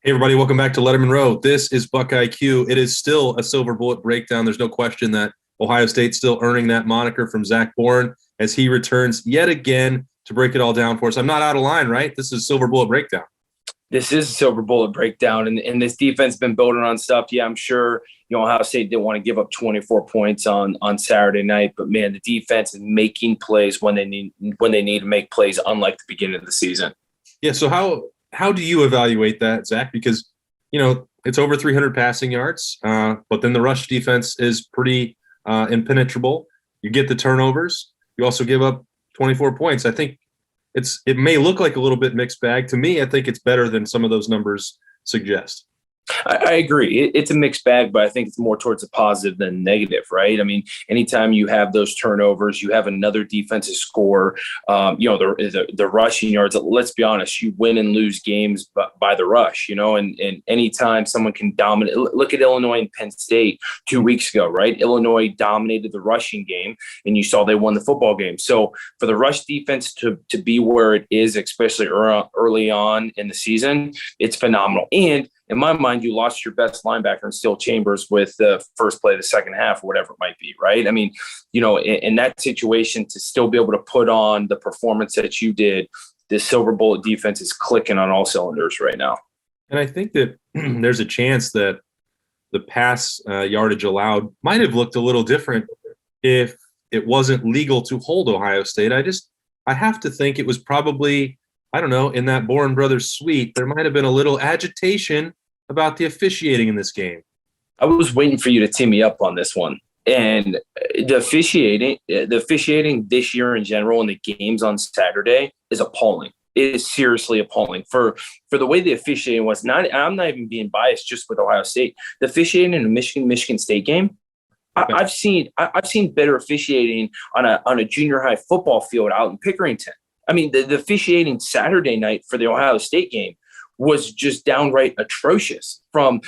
Hey, everybody, welcome back to Lettermen Row. This is BuckIQ. It is still a silver bullet breakdown. There's no question that Ohio State's still earning that moniker from Zach Boren as he returns yet again to break it all down for us. I'm not out of line, right? This is silver bullet breakdown. This is a silver bullet breakdown, and this defense has been building on stuff. Yeah, I'm sure Ohio State didn't want to give up 24 points on Saturday night, but man, the defense is making plays when they need to make plays, unlike the beginning of the season. Yeah. So how do you evaluate that, Zach? Because it's over 300 passing yards, but then the rush defense is pretty impenetrable. You get the turnovers. You also give up 24 points. I think it may look like a little bit mixed bag. To me, I think it's better than some of those numbers suggest. I agree. It's a mixed bag, but I think it's more towards the positive than negative, right? I mean, anytime you have those turnovers, you have another defensive score, the rushing yards. Let's be honest, you win and lose games by the rush, and anytime someone can dominate. Look at Illinois and Penn State 2 weeks ago, right? Illinois dominated the rushing game, and you saw they won the football game. So for the rush defense to be where it is, especially early on in the season, it's phenomenal. And in my mind, you lost your best linebacker in Steel Chambers with the first play of the second half or whatever it might be, right? I mean, in that situation, to still be able to put on the performance that you did, the silver bullet defense is clicking on all cylinders right now. And I think that there's a chance that the pass yardage allowed might have looked a little different if it wasn't legal to hold Ohio State. I have to think it was probably, I don't know, in that Boren Brothers suite, there might have been a little agitation about the officiating in this game. I was waiting for you to tee me up on this one. And the officiating this year in general in the games on Saturday is appalling. It is seriously appalling for the way the officiating was. I'm not even being biased just with Ohio State. The officiating in the Michigan State game, I've seen better officiating on a junior high football field out in Pickerington. I mean, the officiating Saturday night for the Ohio State game was just downright atrocious. From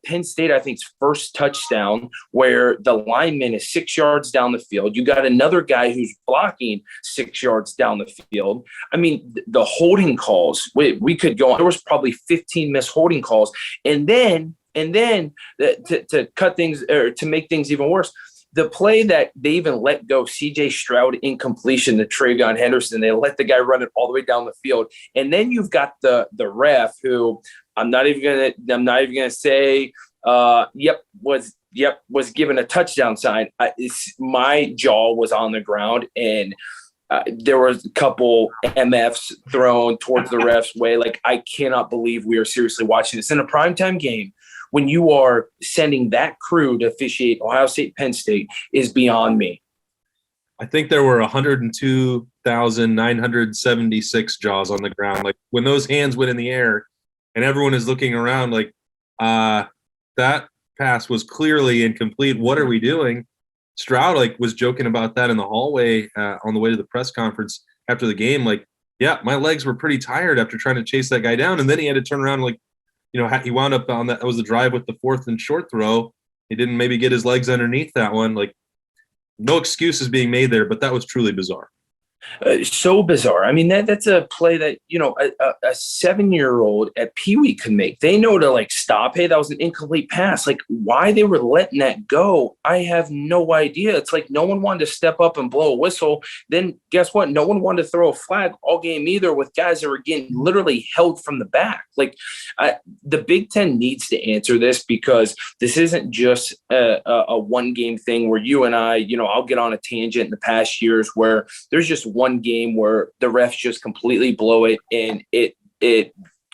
Penn State, I think's first touchdown, where the lineman is 6 yards down the field. You got another guy who's blocking 6 yards down the field. I mean, the holding calls, we could go on. There was probably 15 missed holding calls. And then to cut things, or to make things even worse, the play that they even let go, C.J. Stroud incompletion to Travion Henderson, they let the guy run it all the way down the field, and then you've got the ref, who I'm not even gonna say was given a touchdown sign. My jaw was on the ground, and there was a couple MFs thrown towards the ref's way. Like, I cannot believe we are seriously watching this in a primetime game. When you are sending that crew to officiate Ohio State, Penn State, is beyond me. I think there were 102,976 jaws on the ground. Like, when those hands went in the air and everyone is looking around like, that pass was clearly incomplete. What are we doing? Stroud was joking about that in the hallway on the way to the press conference after the game. Like, yeah, my legs were pretty tired after trying to chase that guy down. And then he had to turn around he wound up on that. That was the drive with the fourth and short throw. He didn't maybe get his legs underneath that one. Like, no excuses being made there, but that was truly bizarre. So bizarre. I mean, that's a play that, a 7-year-old at Pee Wee could make. They know to stop. Hey, that was an incomplete pass. Like, why they were letting that go, I have no idea. It's like no one wanted to step up and blow a whistle. Then guess what? No one wanted to throw a flag all game either, with guys that were getting literally held from the back. Like, the Big Ten needs to answer this, because this isn't just a one-game thing where you and I, I'll get on a tangent in the past years where there's just one game where the refs just completely blow it, and it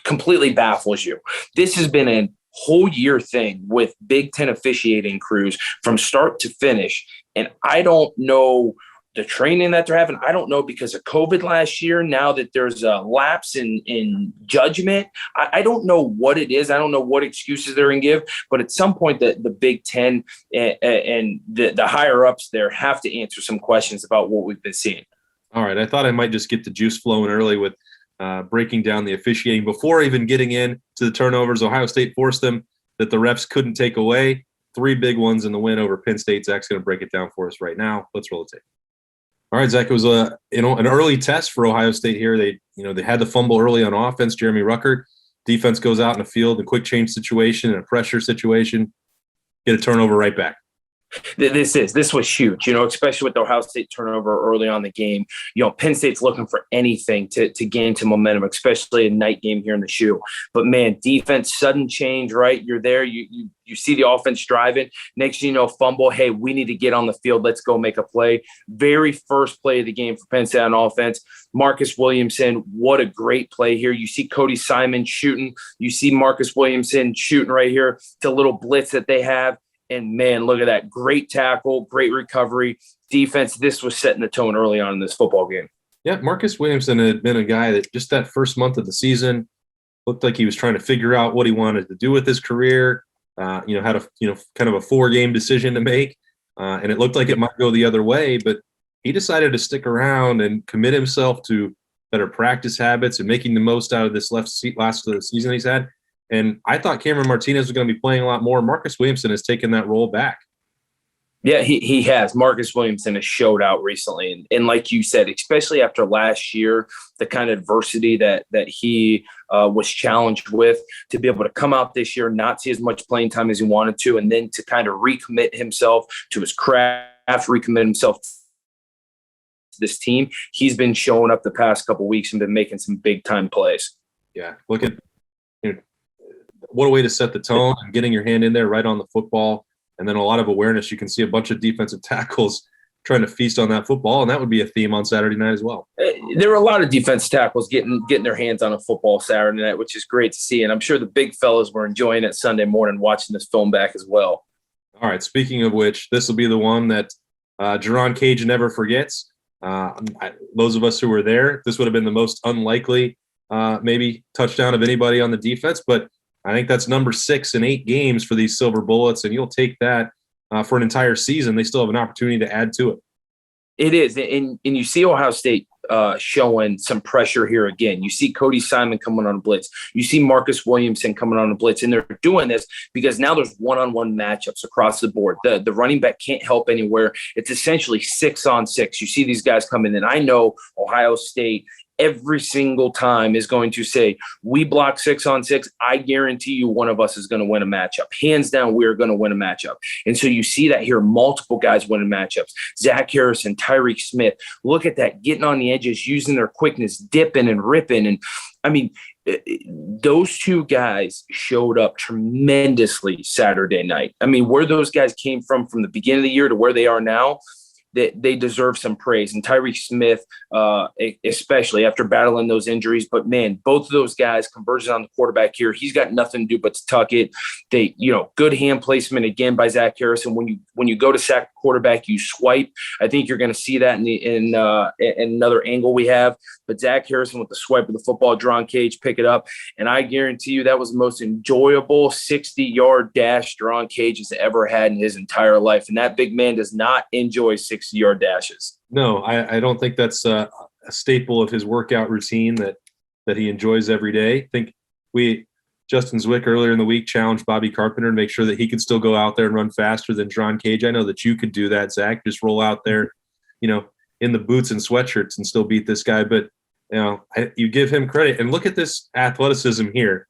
completely baffles you. This has been a whole year thing with Big Ten officiating crews from start to finish. And I don't know the training that they're having. I don't know, because of COVID last year, now that there's a lapse in judgment. I don't know what it is. I don't know what excuses they're going to give. But at some point, the Big Ten and the higher-ups there have to answer some questions about what we've been seeing. All right, I thought I might just get the juice flowing early with breaking down the officiating. Before even getting in to the turnovers, Ohio State forced them that the refs couldn't take away. 3 big ones in the win over Penn State. Zach's going to break it down for us right now. Let's roll the tape. All right, Zach, it was an early test for Ohio State here. They had the fumble early on offense. Jeremy Ruckert defense goes out in the field, a quick change situation, and a pressure situation, get a turnover right back. This was huge, especially with the Ohio State turnover early on in the game. Penn State's looking for anything to gain some momentum, especially a night game here in the shoe. But man, defense, sudden change, right? You're there, you see the offense driving. Next thing you know, fumble. Hey, we need to get on the field. Let's go make a play. Very first play of the game for Penn State on offense. Marcus Williamson, what a great play here. You see Cody Simon shooting. You see Marcus Williamson shooting right here. It's a little blitz that they have. And, man, look at that. Great tackle, great recovery. Defense, this was setting the tone early on in this football game. Yeah, Marcus Williamson had been a guy that just that first month of the season looked like he was trying to figure out what he wanted to do with his career, had a kind of a 4-game decision to make, and it looked like it might go the other way, but he decided to stick around and commit himself to better practice habits and making the most out of this last of the season he's had. And I thought Cameron Martinez was going to be playing a lot more. Marcus Williamson has taken that role back. Yeah, he has. Marcus Williamson has showed out recently. And like you said, especially after last year, the kind of adversity that he was challenged with, to be able to come out this year, not see as much playing time as he wanted to, and then to kind of recommit himself to his craft, recommit himself to this team. He's been showing up the past couple of weeks and been making some big-time plays. Yeah, look at what a way to set the tone and getting your hand in there right on the football. And then a lot of awareness. You can see a bunch of defensive tackles trying to feast on that football, and that would be a theme on Saturday night as well. There were a lot of defensive tackles getting their hands on a football Saturday night, which is great to see. And I'm sure the big fellas were enjoying it Sunday morning watching this film back as well. All right, speaking of which, this will be the one that Jaron Cage never forgets. Those of us who were there, this would have been the most unlikely maybe touchdown of anybody on the defense, but I think that's number 6 in 8 games for these Silver Bullets, and you'll take that for an entire season. They still have an opportunity to add to it. It is, and you see Ohio State showing some pressure here again. You see Cody Simon coming on a blitz. You see Marcus Williamson coming on a blitz, and they're doing this because now there's one-on-one matchups across the board. The running back can't help anywhere. It's essentially 6-on-6. You see these guys coming in. I know Ohio State every single time is going to say, we block 6-on-6. I guarantee you one of us is going to win a matchup. Hands down, we're going to win a matchup. And so you see that here, multiple guys winning matchups. Zach Harrison, Tyreek Smith, look at that, getting on the edges, using their quickness, dipping and ripping. And I mean, those two guys showed up tremendously Saturday night. I mean, where those guys came from the beginning of the year to where they are now, they deserve some praise. And Tyreek Smith, especially after battling those injuries. But, man, both of those guys, conversion on the quarterback here, he's got nothing to do but to tuck it. Good hand placement again by Zach Harrison. When you go to sack quarterback, you swipe. I think you're going to see that in another angle we have. But Zach Harrison with the swipe of the football, Jaron Cage pick it up. And I guarantee you that was the most enjoyable 60-yard dash Jaron Cage has ever had in his entire life. And that big man does not enjoy 60-yard dashes. No, I don't think that's a staple of his workout routine that he enjoys every day. I think Justin Zwick earlier in the week challenged Bobby Carpenter to make sure that he could still go out there and run faster than Jaron Cage. I know that you could do that, Zach. Just roll out there, in the boots and sweatshirts and still beat this guy. But, you give him credit. And look at this athleticism here.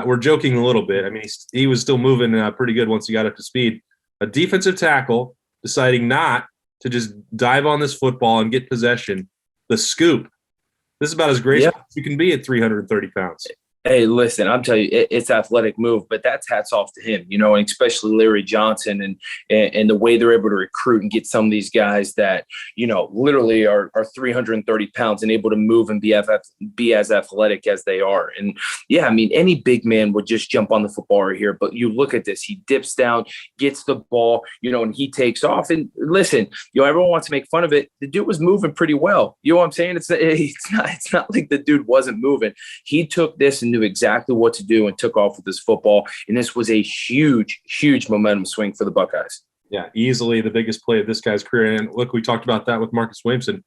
We're joking a little bit. I mean, he was still moving pretty good once he got up to speed. A defensive tackle deciding not to just dive on this football and get possession. The scoop. This is about as graceful as you can be at 330 pounds. Hey, listen, I'm telling you, it's athletic move, but that's hats off to him, and especially Larry Johnson and the way they're able to recruit and get some of these guys that, literally are 330 pounds and able to move and be as athletic as they are. And yeah, I mean, any big man would just jump on the football right here, but you look at this, he dips down, gets the ball, and he takes off. And listen, everyone wants to make fun of it. The dude was moving pretty well. You know what I'm saying? It's not like the dude wasn't moving. He took this and knew exactly what to do and took off with this football. And this was a huge, huge momentum swing for the Buckeyes. Yeah, easily the biggest play of this guy's career. And look, we talked about that with Marcus Williamson.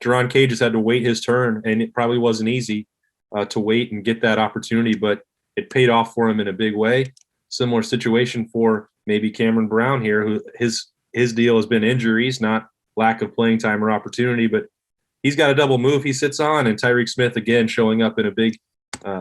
Jaron Cage has had to wait his turn, and it probably wasn't easy to wait and get that opportunity, but it paid off for him in a big way. Similar situation for maybe Cameron Brown here, who his deal has been injuries, not lack of playing time or opportunity, but he's got a double move he sits on, and Tyreek Smith again showing up in a big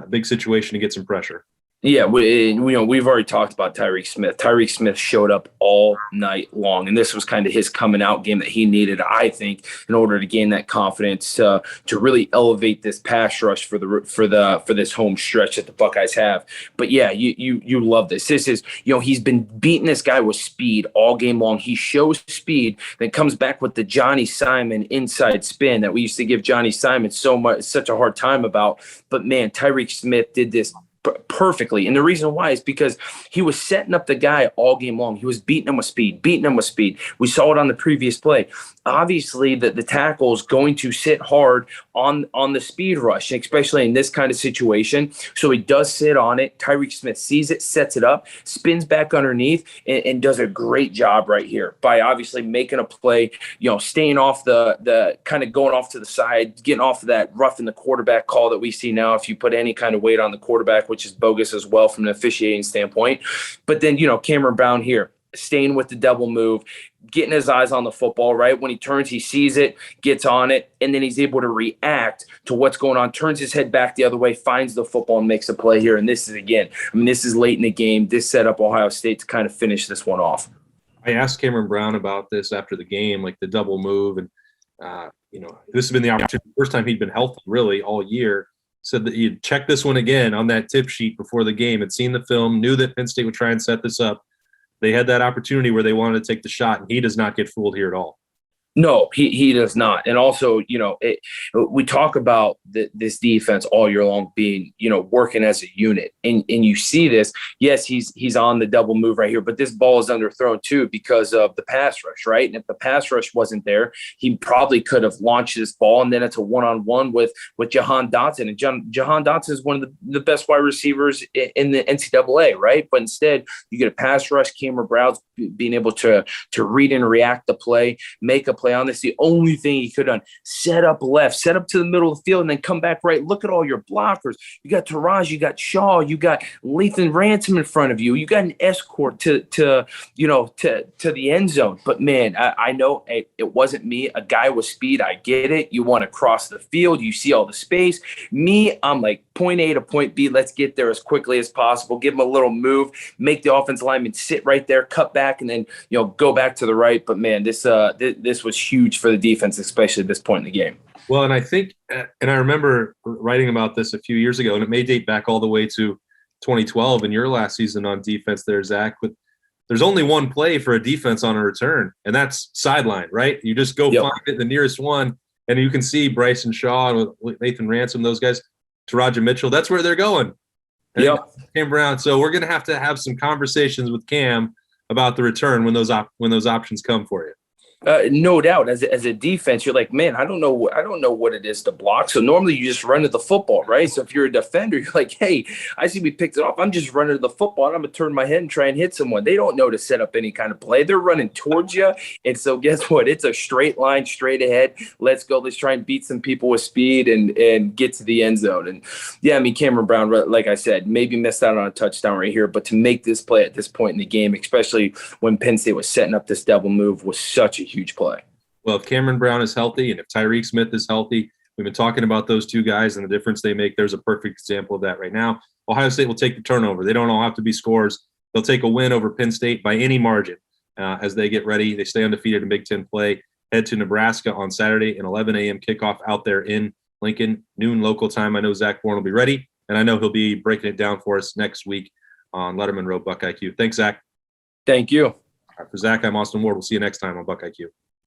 big situation to get some pressure. Yeah, we've already talked about Tyreek Smith. Tyreek Smith showed up all night long, and this was kind of his coming out game that he needed, I think, in order to gain that confidence to really elevate this pass rush for this home stretch that the Buckeyes have. But yeah, you love this. This is, he's been beating this guy with speed all game long. He shows speed, then comes back with the Johnny Simon inside spin that we used to give Johnny Simon such a hard time about. But man, Tyreek Smith did this perfectly. And the reason why is because he was setting up the guy all game long. He was beating him with speed. We saw it on the previous play. Obviously, the tackle is going to sit hard on the speed rush, especially in this kind of situation. So he does sit on it. Tyreek Smith sees it, sets it up, spins back underneath, and does a great job right here by obviously making a play, staying off the kind of going off to the side, getting off of that roughing the quarterback call that we see now if you put any kind of weight on the quarterback, which is bogus as well from an officiating standpoint. But then, Cameron Brown here, staying with the double move, getting his eyes on the football, right? When he turns, he sees it, gets on it, and then he's able to react to what's going on, turns his head back the other way, finds the football, and makes a play here. And this is late in the game. This set up Ohio State to kind of finish this one off. I asked Cameron Brown about this after the game, like the double move. And, this has been the opportunity. First time he'd been healthy really all year. Said that he'd checked this one again on that tip sheet before the game, had seen the film, knew that Penn State would try and set this up. They had that opportunity where they wanted to take the shot, and he does not get fooled here at all. No, he does not. And also, we talk about this defense all year long being, working as a unit. And you see this. Yes, he's on the double move right here, but this ball is underthrown too because of the pass rush, right? And if the pass rush wasn't there, he probably could have launched this ball, and then it's a one-on-one with Jahan Dotson. And Jahan Dotson is one of the best wide receivers in the NCAA, right? But instead, you get a pass rush. Cameron Brown's being able to read and react the play, make a play on this. The only thing he could have done, set up left, set up to the middle of the field, and then come back right. Look at all your blockers. You got Taraj, you got Shaw, you got Lathan Ransom in front of you. You got an escort to the end zone. But man, I know it wasn't me. A guy with speed, I get it. You want to cross the field. You see all the space. Me, I'm like point A to point B. Let's get there as quickly as possible. Give him a little move, make the offensive lineman sit right there, cut back, and then go back to the right. But man, this was huge for the defense, especially at this point in the game. Well, and I think, and I remember writing about this a few years ago, and it may date back all the way to 2012 in your last season on defense there, Zach, but there's only one play for a defense on a return, and that's sideline, right? You just go find it, the nearest one, and you can see Bryson Shaw with Nathan Ransom, those guys, Taraja Mitchell, that's where they're going. Cam Brown. So we're going to have some conversations with Cam about the return when those options come for you. No doubt. As a defense, you're like, man, I don't know what it is to block. So normally you just run to the football, right? So if you're a defender, you're like, hey, I see we picked it off. I'm just running to the football, and I'm gonna turn my head and try and hit someone. They don't know to set up any kind of play. They're running towards you, and so guess what? It's a straight line, straight ahead. Let's go. Let's try and beat some people with speed and get to the end zone. And yeah, Cameron Brown, like I said, maybe missed out on a touchdown right here, but to make this play at this point in the game, especially when Penn State was setting up this double move, was such a huge play. Well, if Cameron Brown is healthy and if Tyreek Smith is healthy, we've been talking about those two guys and the difference they make. There's a perfect example of that right now. Ohio State will take the turnover. They don't all have to be scores. They'll take a win over Penn State by any margin as they get ready. They stay undefeated in Big Ten play. Head to Nebraska on Saturday, an 11 a.m. kickoff out there in Lincoln, noon local time. I know Zach Boren will be ready, and I know he'll be breaking it down for us next week on Lettermen Row BuckIQ. Thanks, Zach. Thank you. For Zach, I'm Austin Ward. We'll see you next time on BuckIQ.